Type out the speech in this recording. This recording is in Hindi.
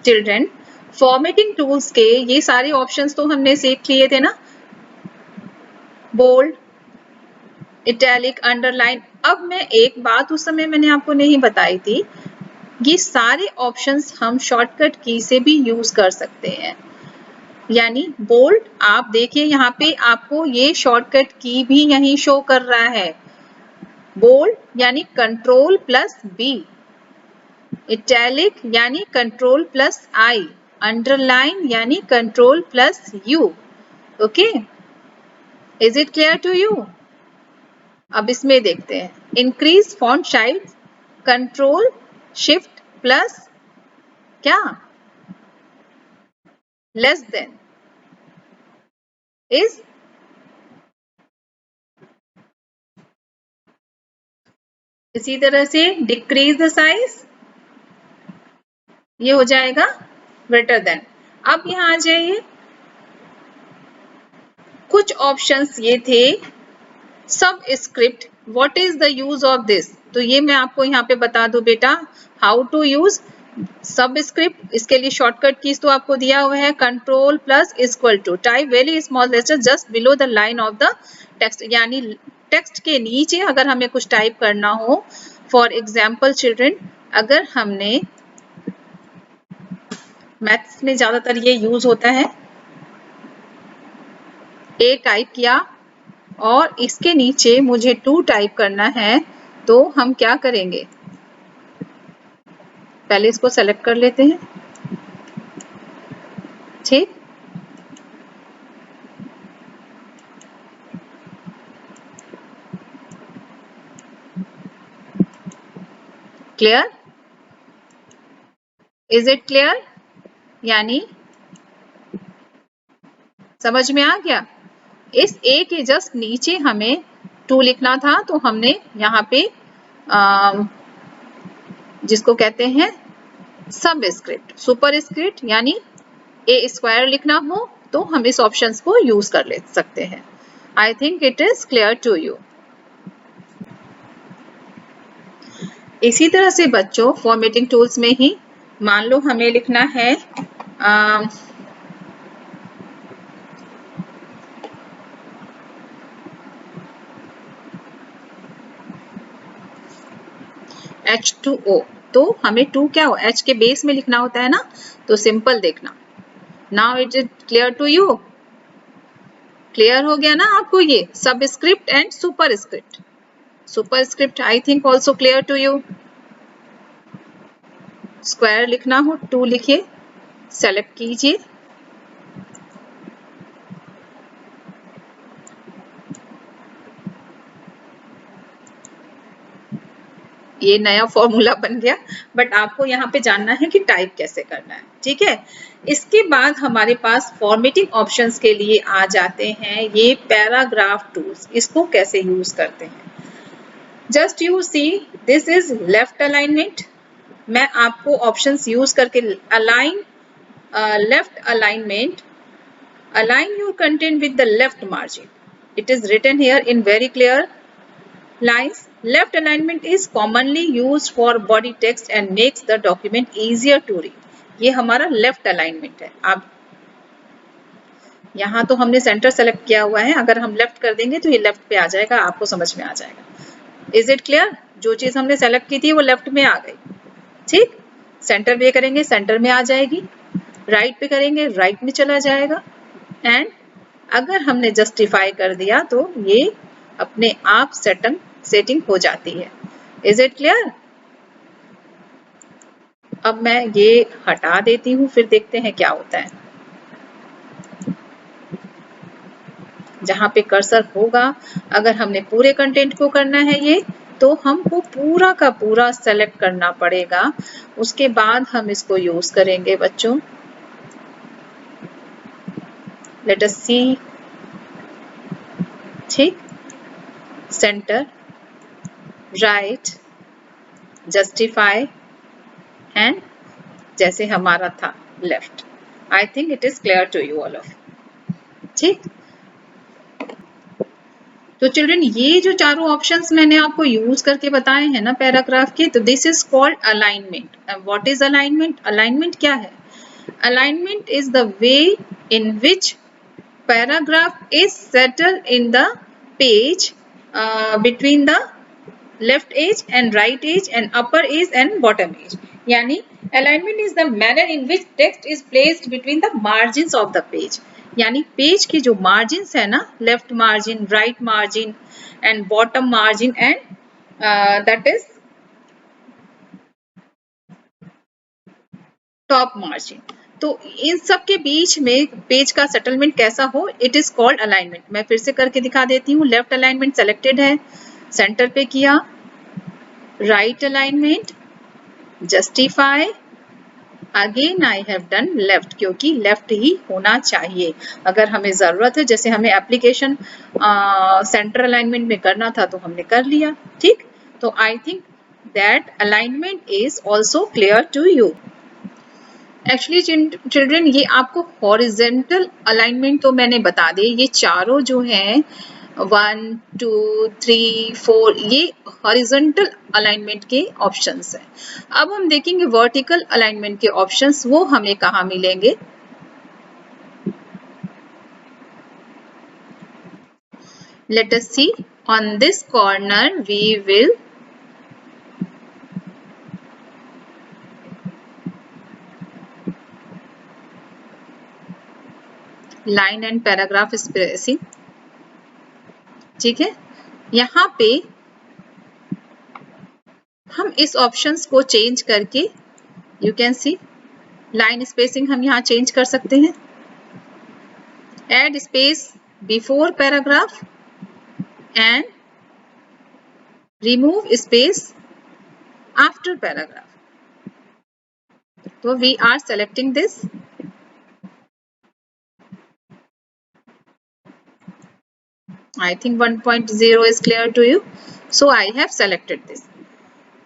चिल्ड्रन, फॉर्मेटिंग टूल्स के ये सारे ऑप्शंस तो हमने सीख लिए थे ना, बोल्ड, इटैलिक, अंडरलाइन। अब मैं एक बात उस समय मैंने आपको नहीं बताई थी, ये सारे ऑप्शंस हम शॉर्टकट की से भी यूज कर सकते हैं। यानी बोल्ड, आप देखिए यहाँ पे आपको ये शॉर्टकट की भी यहीं शो कर रहा है, बोल्ड यानी कंट्रोल प्लस बी, इटैलिक यानी कंट्रोल प्लस आई, अंडरलाइन यानी control plus U. Okay, is it clear to you? अब इसमें देखते हैं, increase font size, control shift plus क्या, लेस देन इज, इसी तरह से डिक्रीज द साइज, ये हो जाएगा ग्रेटर देन। अब यहां आ जाइए, कुछ ऑप्शंस ये थे, सब subscript what is the use दिस, तो ये मैं आपको यहाँ पे बता दूं बेटा, how to use subscript. इसके लिए शॉर्टकट कीज तो आपको दिया हुआ है, control plus equal to, type very small letter just below the line of the text, यानी टेक्स्ट के नीचे अगर हमें कुछ टाइप करना हो, फॉर एग्जाम्पल चिल्ड्रन, अगर हमने मैथ्स में ज्यादातर ये यूज होता है, ए टाइप किया और इसके नीचे मुझे 2 टाइप करना है, तो हम क्या करेंगे, पहले इसको सेलेक्ट कर लेते हैं, ठीक, क्लियर, इज इट क्लियर, यानी समझ में आ गया। इस ए के जस्ट नीचे हमें 2 लिखना था, तो हमने यहाँ पे जिसको कहते हैं सब स्क्रिप्ट, सुपर स्क्रिप्ट, यानी ए स्क्वायर लिखना हो तो हम इस ऑप्शंस को यूज कर ले सकते हैं। I think it is clear to you. इसी तरह से बच्चों, फॉर्मेटिंग टूल्स में ही मान लो हमें लिखना है H2O, तो हमें 2 क्या हो, H के बेस में लिखना होता है ना, तो सिंपल देखना। Now it is clear to you, clear हो गया ना आपको ये subscript and superscript. Superscript I think also clear to you. Square लिखना हो 2 लिखिए, सेलेक्ट कीजिए, ये नया फॉर्मूला बन गया, बट आपको यहाँ पे जानना है कि टाइप कैसे करना है, ठीक है। इसके बाद हमारे पास फॉर्मेटिंग ऑप्शंस के लिए आ जाते हैं ये पैराग्राफ टूल्स, इसको कैसे यूज करते हैं। Just you see, this is left alignment, मैं आपको ऑप्शंस यूज करके align, left alignment, align your content with the left margin, it is written here in very clear lines. Left alignment is commonly used for body text and makes the document easier to read. ये हमारा लेफ्ट अलाइनमेंट है। आप यहाँ तो हमने सेंटर सेलेक्ट किया हुआ है, अगर हम लेफ्ट कर देंगे तो ये लेफ्ट पे आ जाएगा, आपको समझ में आ जाएगा। इज इट क्लियर, जो चीज हमने सेलेक्ट की थी वो लेफ्ट में आ गई, ठीक। सेंटर पे करेंगे सेंटर में आ जाएगी, राइट पे करेंगे राइट में चला जाएगा, एंड अगर हमने जस्टिफाई कर दिया तो ये अपने आप सेटिंग हो जाती है। Is it clear. अब मैं ये हटा देती हूँ, फिर देखते हैं क्या होता है। जहां पे कर्सर होगा, अगर हमने पूरे कंटेंट को करना है ये, तो हमको पूरा का पूरा सेलेक्ट करना पड़ेगा, उसके बाद हम इसको यूज करेंगे बच्चों। लेट अस सी, ठीक, सेंटर, राइट, जस्टिफाई एंड जैसे हमारा था left. I think it is clear to you all of, ठीक। तो चिल्ड्रन, ये जो चारों ऑप्शंस मैंने आपको यूज करके बताए हैं ना पैराग्राफ के, तो this is called alignment. What is alignment, alignment क्या है, Alignment is the way in which paragraph is settled in the page between the left edge and right edge and upper edge and bottom edge. यानी alignment is the manner in which text is placed between the margins of the page. यानी पेज की जो margins है ना, left margin, right margin and bottom margin and that is top margin, तो इन सब के बीच में पेज का सेटलमेंट कैसा हो, इट इज कॉल्ड अलाइनमेंट। मैं फिर से करके दिखा देती हूँ। लेफ्ट अलाइनमेंट सेलेक्टेड है, सेंटर पे किया, right alignment, justify, again I have done left, क्योंकि लेफ्ट ही होना चाहिए। अगर हमें जरूरत है, जैसे हमें एप्लीकेशन सेंटर अलाइनमेंट में करना था तो हमने कर लिया, ठीक। तो I think that alignment is also clear to you. Actually children, ये आपको हॉरिजेंटल अलाइनमेंट तो मैंने बता दी, ये चारों जो हैं 1 2 3 4 ये हॉरिजेंटल अलाइनमेंट के ऑप्शंस हैं। अब हम देखेंगे वर्टिकल अलाइनमेंट के ऑप्शंस, वो हमें कहाँ मिलेंगे। Let us see, on this corner we will line and paragraph spacing, ठीक है। यहाँ पे हम इस ऑप्शंस को चेंज करके, you can see line spacing हम यहाँ चेंज कर सकते हैं। Add space before paragraph and remove space after paragraph. तो we are selecting this, I think 1.0 is clear to you, so I have selected this.